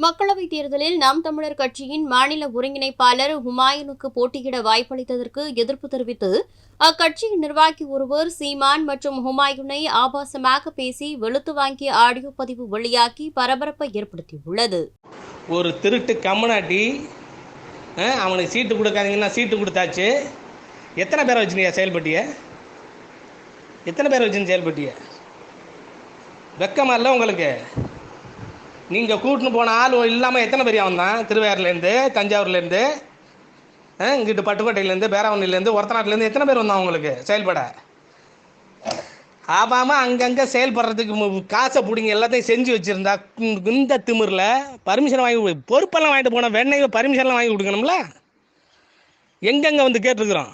மக்களவைத் தேர்தலில் நாம் தமிழர் கட்சியின் மாநில ஒருங்கிணைப்பாளர் ஹுமாயூனுக்கு போட்டியிட வாய்ப்பளித்ததற்கு எதிர்ப்பு தெரிவித்து அக்கட்சியின் நிர்வாகி ஒருவர் சீமான் மற்றும் ஹுமாயூனை ஆபாசமாக பேசி வெளுத்து வாங்கிய ஆடியோ பதிவு வெளியாகி பரபரப்பை ஏற்படுத்தியுள்ளது. ஒரு திருட்டு கம்மனாட்டி அவனுக்கு சீட்டு கொடுக்காதீங்கன்னா சீட்டு கொடுத்தாச்சு. எத்தனை பேரை வச்சுனியா செயல்பட்டிய? எத்தனை பேரை வச்சுன்னு செயல்பட்டிய? வெக்கமா இல்லை உங்களுக்கு? நீங்கள் கூட்டின்னு போன ஆள் இல்லாமல் எத்தனை பேர் வந்தான்? திருவையாறுலேருந்து, தஞ்சாவூர்லேருந்து, இங்கிட்டு பட்டுக்கோட்டையிலேருந்து, பேராவணிலேருந்து, ஒரத்தநாட்டிலேருந்து எத்தனை பேர் வந்தான் உங்களுக்கு செயல்பட? ஆபாமல் அங்கங்கே செயல்படுறதுக்கு காசை பிடிங்க எல்லாத்தையும் செஞ்சு வச்சுருந்தா இந்த திமிரில் பர்மிஷன் வாங்கி பொறுப்பெல்லாம் வாங்கிட்டு போனால் வெண்ணெய் பர்மிஷன்லாம் வாங்கி கொடுக்கணும்ல? எங்கெங்கே வந்து கேட்டுருக்குறோம்?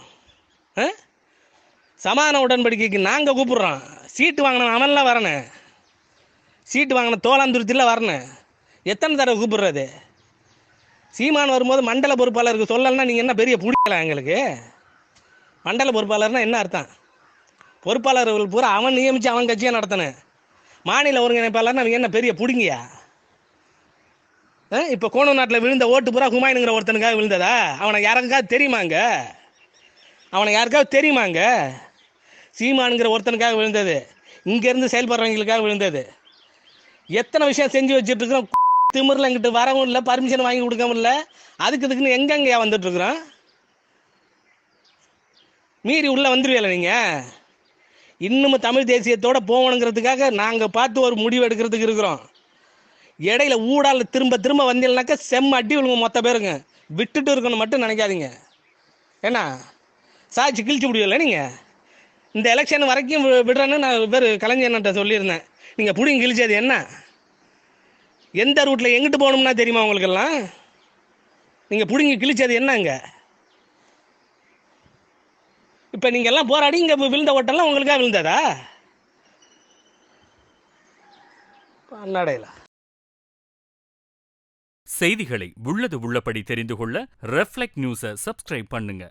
சமாதான உடன்படிக்கைக்கு நாங்கள் கூப்பிட்றோம். சீட்டு வாங்கினோம் அவன்லாம் வரணும். சீட்டு வாங்கின தோளாந்துருத்தியில் வரணும். எத்தனை தடவை கூப்பிடுறது? சீமான் வரும்போது மண்டல பொறுப்பாளருக்கு சொல்லலைன்னா நீங்கள் என்ன பெரிய பிடிக்கலாம்? எங்களுக்கு மண்டல பொறுப்பாளர்னா என்ன அர்த்தம்? பொறுப்பாளர்கள் பூரா அவன் நியமித்து அவன் கட்சியை நடத்தணும். மாநில ஒருங்கிணைப்பாளர்னா அவங்க என்ன பெரிய பிடிங்கியா? இப்போ கோணம் நாட்டில் விழுந்த ஓட்டு பூரா ஹுமாயூனுங்கிற ஒருத்தனுக்காக விழுந்ததா? அவனை யாருக்காவது தெரியுமாங்க? அவனை யாருக்காவது தெரியுமாங்க? சீமானுங்கிற ஒருத்தனுக்காக விழுந்தது, இங்கேருந்து செயல்படுறவங்களுக்காக விழுந்தது. எத்தனை விஷயம் செஞ்சு வச்சுட்ருக்குறோம். திமிரில் எங்கிட்ட வரவும் இல்லை, பர்மிஷன் வாங்கி கொடுக்கவும் இல்லை. இதுக்குன்னு எங்கெங்கேயா வந்துட்டுருக்குறோம்? மீறி உள்ளே வந்துடுவீல நீங்கள்? இன்னமும் தமிழ் தேசியத்தோடு போகணுங்கிறதுக்காக நாங்கள் பார்த்து ஒரு முடிவு எடுக்கிறதுக்கு இருக்கிறோம். இடையில ஊடால திரும்ப திரும்ப வந்தீங்கன்னாக்கா செம்ம அடி விழுங்க மொத்த பேருங்க. விட்டுட்டு இருக்கணும் மட்டும் நினைக்காதீங்க. ஏன்னா சாட்சி கிழிச்சு முடியல. நீங்கள் இந்த எலெக்ஷன் வரைக்கும் விடுறேன்னு நான் பேர் கலைஞர்கிட்ட சொல்லியிருந்தேன். நீங்கள் பிடிங்க கிழிச்சது என்ன? எந்த ரூட்டில் எங்கிட்டு போகணும்னா தெரியுமா உங்களுக்கெல்லாம்? நீங்கள் பிடிங்கி கிழிச்சது என்னங்க? இப்போ நீங்கள் எல்லாம் போராடி இங்கே விழுந்த ஓட்டெல்லாம் உங்களுக்காக விழுந்ததா? பல்லடையில செய்திகளை உள்ளது உள்ளபடி தெரிந்து கொள்ள ரெஃப்ளெக்ட் நியூஸை சப்ஸ்கிரைப் பண்ணுங்க.